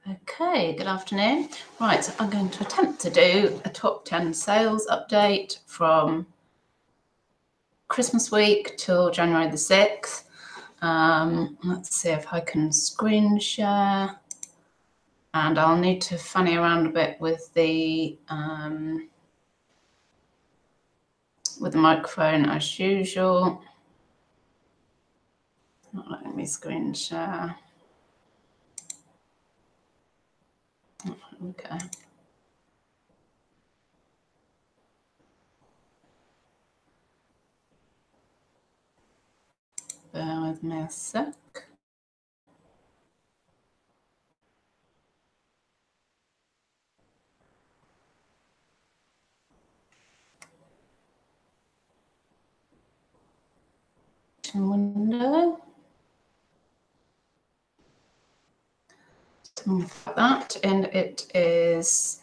Okay, good afternoon. Right, so I'm going to attempt to do a top 10 sales update from Christmas week till January the 6th. Let's see if I can screen share. And I'll need to fanny around a bit with the microphone as usual. Not letting me screen share. Okay. Bear with me a sec. Window. Something like that, and it is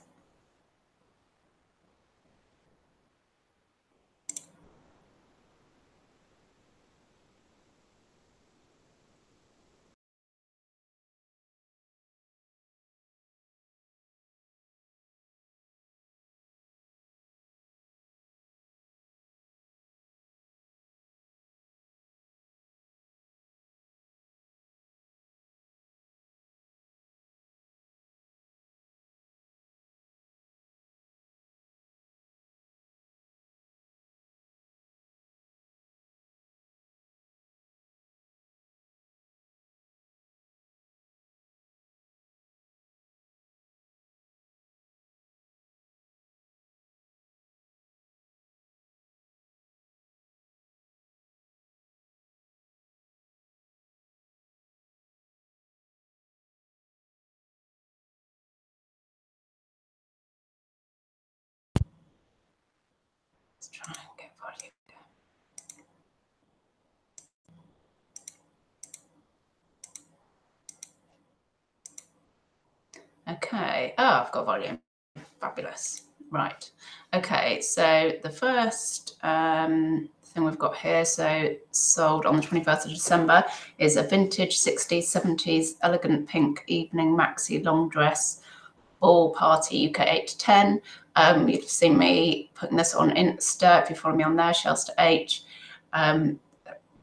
let's try and get volume. Okay, I've got volume. Fabulous. Right. Okay, so the first thing we've got here, so sold on the 21st of December, is a vintage 60s, 70s elegant pink evening maxi long dress ball party UK 8 to 10. You've seen me putting this on Insta. If you follow me on there, Shelster H.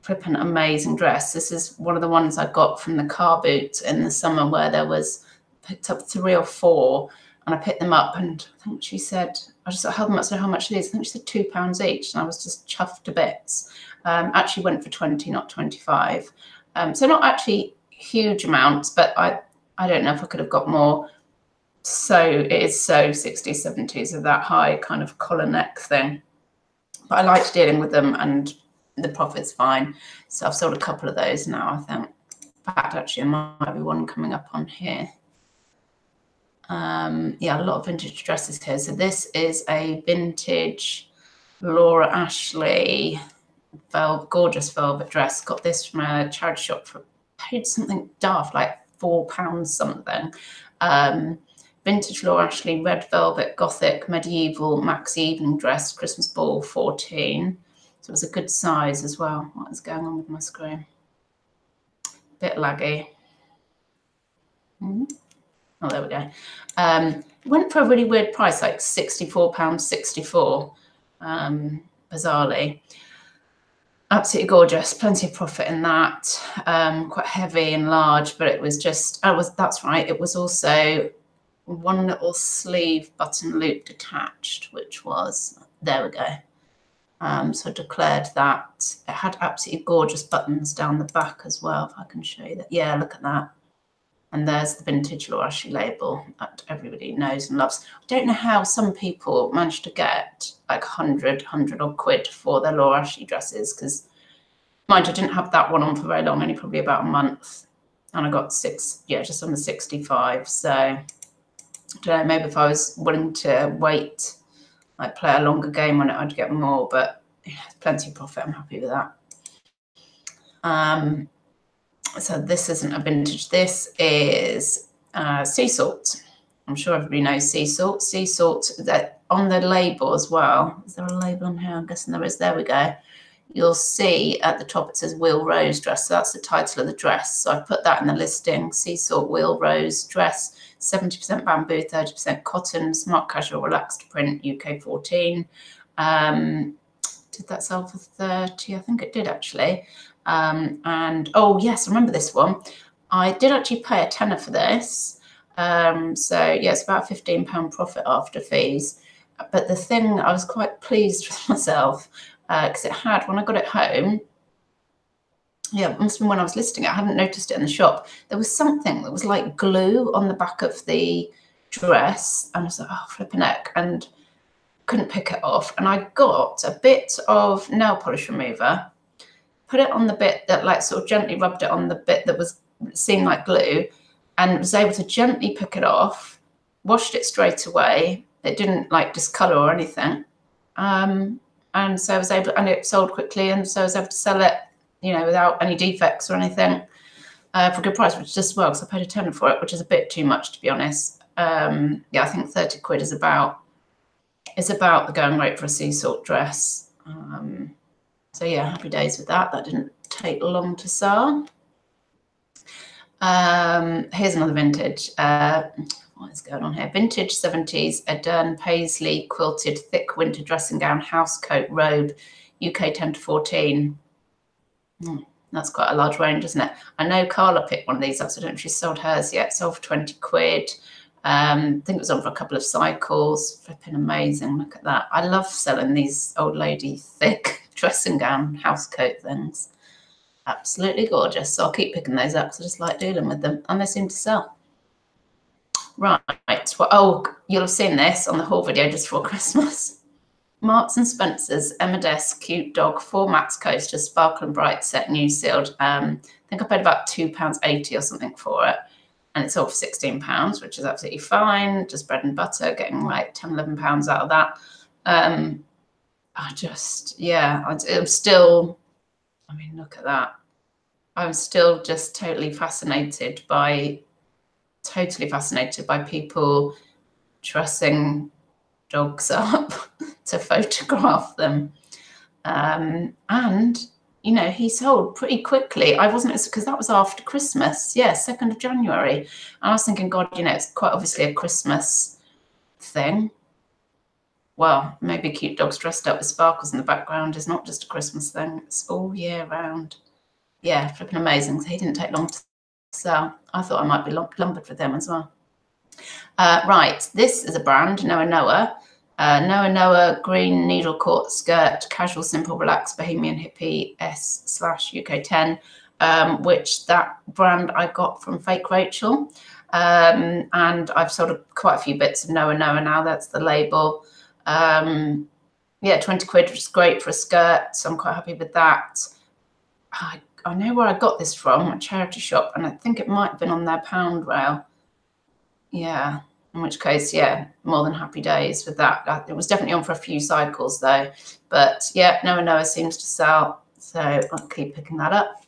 Flippin' amazing dress. This is one of the ones I got from the car boot in the summer where there was, picked up 3 or 4 and I picked them up and I think she said, I just held them up, said how much it is. I think she said £2 each and I was just chuffed to bits. Actually went for 20, not 25. So not actually huge amounts, but I don't know if I could have got more. So it is so 60s, 70s of that high kind of collar neck thing. But I liked dealing with them and the profit's fine. So I've sold a couple of those now, I think. In fact, actually, there might be one coming up on here. Yeah, a lot of vintage dresses here. So this is a vintage Laura Ashley gorgeous velvet dress. Got this from a charity shop for, paid something daft, like £4 something. Vintage Laura Ashley red velvet gothic medieval maxi evening dress, Christmas ball 14. So it was a good size as well. What is going on with my screen? Bit laggy. Oh, there we go. Went for a really weird price, like £64.64, bizarrely. Absolutely gorgeous, plenty of profit in that. Quite heavy and large, but it was just, that's right, it was also one little sleeve button loop detached, which was, there we go. So I declared that. It had absolutely gorgeous buttons down the back as well, if I can show you that. Yeah, look at that. And there's the vintage Laura Ashley label that everybody knows and loves. I don't know how some people manage to get like 100 odd quid for their Laura Ashley dresses, because mind you, I didn't have that one on for very long, only probably about a month. And I got just under 65. So I don't know, maybe if I was willing to wait, like play a longer game on it, I'd get more, but yeah, plenty of profit. I'm happy with that. So this isn't a vintage. This is sea salt. I'm sure everybody knows sea salt. Sea salt, that on the label as well. Is there a label on here? I'm guessing there is. There we go. you'll see at the top it says Wheel Rose dress. So that's the title of the dress. So I put that in the listing. Sea Salt Wheel Rose dress, 70% bamboo, 30% cotton, smart casual relaxed print, UK 14. Did that sell for 30? I think it did actually. And oh yes, I remember this one. I did actually pay a tenner for this. So yeah, it's about £15 profit after fees. But the thing, I was quite pleased with myself because it had, when I got it home, yeah, it must have been when I was listing it, I hadn't noticed it in the shop. There was something that was like glue on the back of the dress. And I was like, oh, flipping heck. And couldn't pick it off. And I got a bit of nail polish remover, put it on the bit that like sort of gently rubbed it on the bit that was seemed like glue, and was able to gently pick it off, washed it straight away. It didn't like discolor or anything. And so I was able, and it sold quickly, and so I was able to sell it, you know, without any defects or anything, for a good price, which is just well, because I paid a tenner for it, which is a bit too much, to be honest. Yeah, I think 30 quid is about the going rate for a sea salt dress. So yeah, happy days with that. That didn't take long to sell. Here's another vintage. What is going on here? Vintage 70s Adern Paisley quilted thick winter dressing gown, house coat, robe, UK 10 to 14. That's quite a large range, isn't it? I know Carla picked one of these up, so I don't know if she's sold hers yet. Sold for 20 quid. I think it was on for a couple of cycles. Flipping amazing. Look at that. I love selling these old lady thick dressing gown house coat things. Absolutely gorgeous. So I'll keep picking those up because I just like dealing with them, and they seem to sell. Right. Well, oh, you'll have seen this on the haul video just before Christmas. Marks and Spencer's Emmerdess Cute Dog 4 Max Coasters, Sparkle and Bright set, new sealed. I think I paid about £2.80 or something for it. And it's all for £16, which is absolutely fine. Just bread and butter, getting like £10–11 out of that. I'm still, I mean, look at that. I'm still just totally fascinated by people dressing dogs up to photograph them. And you know, he sold pretty quickly. I wasn't, because that was after Christmas. Yeah, 2nd of January. And I was thinking, God, you know, it's quite obviously a Christmas thing. Well, maybe cute dogs dressed up with sparkles in the background is not just a Christmas thing. It's all year round. Yeah, flipping amazing. So he didn't take long to sell. I thought I might be lumbered for them as well. Right, this is a brand, Noah Noah. Noah Noah green needle cut skirt, casual, simple, relaxed, bohemian hippie S/UK 10, which that brand I got from Fake Rachel. And I've sold quite a few bits of Noah Noah now. That's the label. Yeah, 20 quid, which is great for a skirt. So I'm quite happy with that. I know where I got this from, a charity shop, and I think it might have been on their pound rail. Yeah. In which case, yeah, more than happy days with that. It was definitely on for a few cycles though. But yeah, Noah Noah seems to sell. So I'll keep picking that up.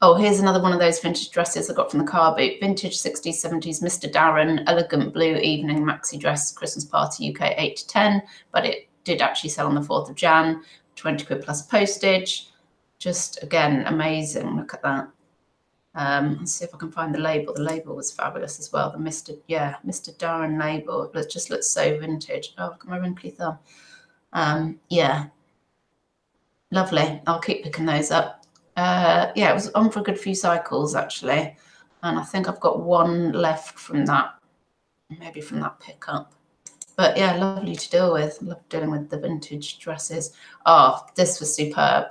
Oh, here's another one of those vintage dresses I got from the car boot. Vintage 60s, 70s, Mr. Darren, elegant blue evening maxi dress, Christmas party, UK 8 to 10. But it did actually sell on the 4th of Jan, 20 quid plus postage. Just, again, amazing. Look at that. Let's see if I can find the label. The label was fabulous as well. The Mr. Darren label. It just looks so vintage. Oh, look at my wrinkly thumb. Yeah, lovely. I'll keep picking those up. Yeah, it was on for a good few cycles actually, and I think I've got one left from that, maybe from that pickup. But yeah, lovely to deal with. Love dealing with the vintage dresses. Oh, this was superb.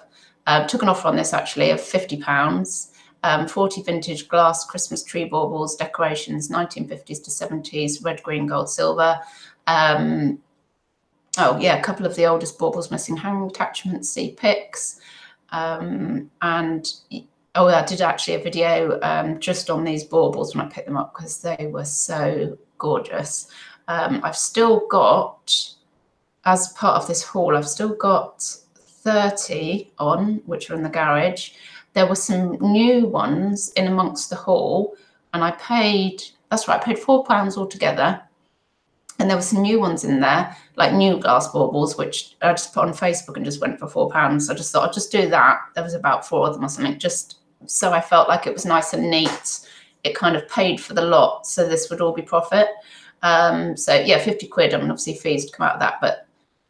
Took an offer on this actually of £50. 40 vintage glass Christmas tree baubles, decorations, 1950s to 70s, red, green, gold, silver. Oh yeah, a couple of the oldest baubles missing hanging attachments, see pics. And oh, I did actually a video just on these baubles when I picked them up because they were so gorgeous. I've still got, as part of this haul, I've still got 30 on, which are in the garage. There were some new ones in amongst the haul, and I paid, that's right, I paid £4 altogether. And there were some new ones in there, like new glass baubles, which I just put on Facebook and just went for £4. I just thought I'd just do that. There was about 4 of them or something, just so I felt like it was nice and neat. It kind of paid for the lot, so this would all be profit. So yeah, 50 quid. I mean, obviously fees to come out of that, but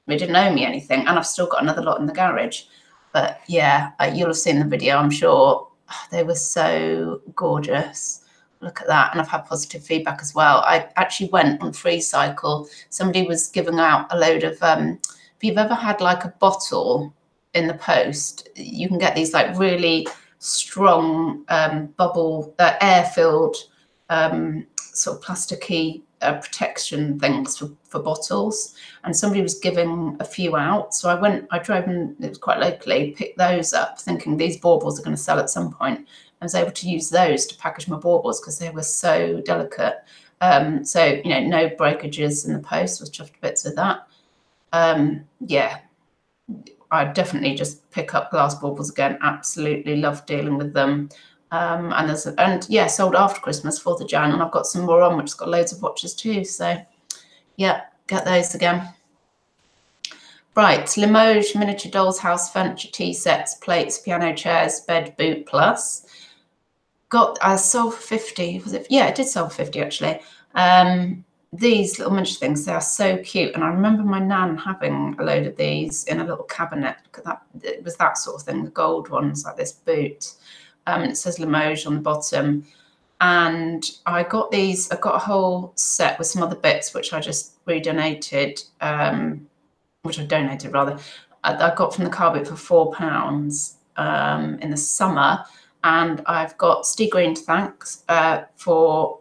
they didn't owe me anything, and I've still got another lot in the garage. But yeah, you'll have seen the video, I'm sure. They were so gorgeous. Look at that. And I've had positive feedback as well. I actually went on Free Cycle. Somebody was giving out a load of, if you've ever had like a bottle in the post, you can get these like really strong bubble, air-filled sort of plasticky protection things for bottles. And somebody was giving a few out. So I drove in, it was quite locally, picked those up thinking these baubles are going to sell at some point. I was able to use those to package my baubles because they were so delicate. So, you know, no breakages in the post, was chuffed to bits with that. Yeah, I definitely just pick up glass baubles again. Absolutely love dealing with them. And yeah, sold after Christmas, 4th of Jan, and I've got some more on, which has got loads of watches too. So yeah, get those again. Right, Limoges miniature doll's house furniture, tea sets, plates, piano chairs, bed boot plus. I sold for 50, was it? Yeah, it did sell for 50 actually. These little miniature things, they are so cute. And I remember my nan having a load of these in a little cabinet. Look at that, it was that sort of thing, the gold ones, like this boot. It says Lemonis on the bottom. And I got these, I got a whole set with some other bits, which I just donated rather. I got from the car boot for £4 in the summer. And I've got Steve Green to thank for,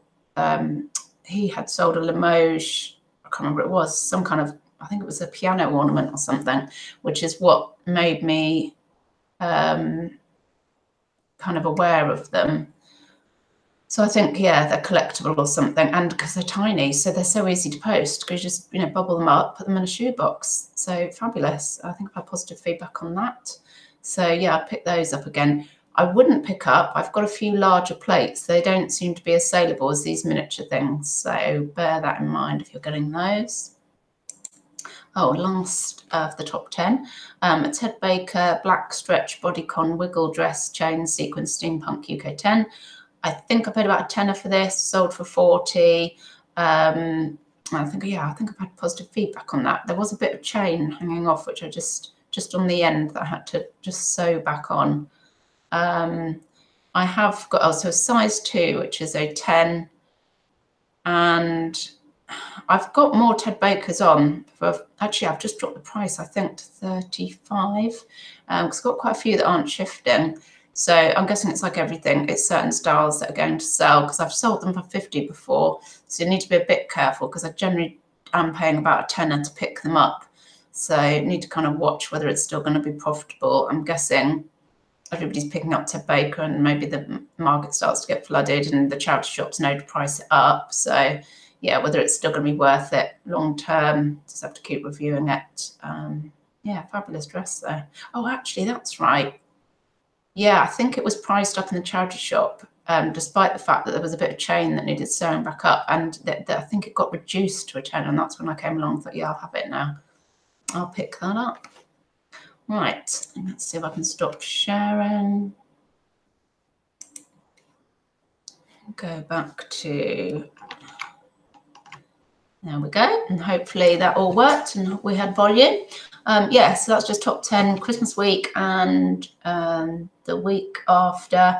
he had sold a Limoges, I can't remember what it was, some kind of, I think it was a piano ornament or something, which is what made me kind of aware of them. So I think, yeah, they're collectible or something, and because they're tiny, so they're so easy to post, because you just, you know, bubble them up, put them in a shoebox. So fabulous. I think I've had positive feedback on that. So yeah, I picked those up again. I wouldn't pick up, I've got a few larger plates. They don't seem to be as saleable as these miniature things. So bear that in mind if you're getting those. Oh, last of the top 10. A Ted Baker black stretch bodycon wiggle dress chain sequin steampunk UK 10. I think I paid about a tenner for this, sold for 40. I think I've had positive feedback on that. There was a bit of chain hanging off, which I just on the end that I had to just sew back on. I have got also a size 2, which is a 10, and I've got more Ted Bakers on. Actually, I've just dropped the price, I think, to 35, because I've got quite a few that aren't shifting. So I'm guessing it's like everything. It's certain styles that are going to sell, because I've sold them for 50 before. So you need to be a bit careful, because I generally am paying about a tenner to pick them up. So you need to kind of watch whether it's still going to be profitable. I'm guessing everybody's picking up Ted Baker, and maybe the market starts to get flooded and the charity shops know to price it up. So yeah, whether it's still going to be worth it long term, just have to keep reviewing it. Yeah, fabulous dress there. Oh, actually, that's right. Yeah, I think it was priced up in the charity shop, despite the fact that there was a bit of chain that needed sewing back up, and I think it got reduced to a 10, and that's when I came along and thought, yeah, I'll have it now. I'll pick that up. Right, let's see if I can stop sharing. Go back to, there we go, and hopefully that all worked and we had volume. Yeah, so that's just top 10 Christmas week and the week after.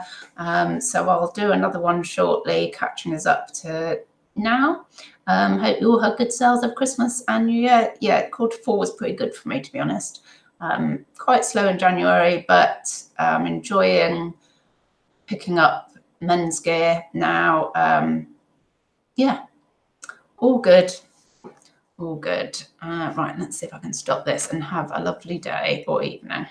So I'll do another one shortly, catching us up to now. Hope you all had good sales of Christmas and New Year. Yeah, quarter 4 was pretty good for me, to be honest. Quite slow in January, but I'm enjoying picking up men's gear now. Yeah, all good. All good. Right, let's see if I can stop this and have a lovely day or evening.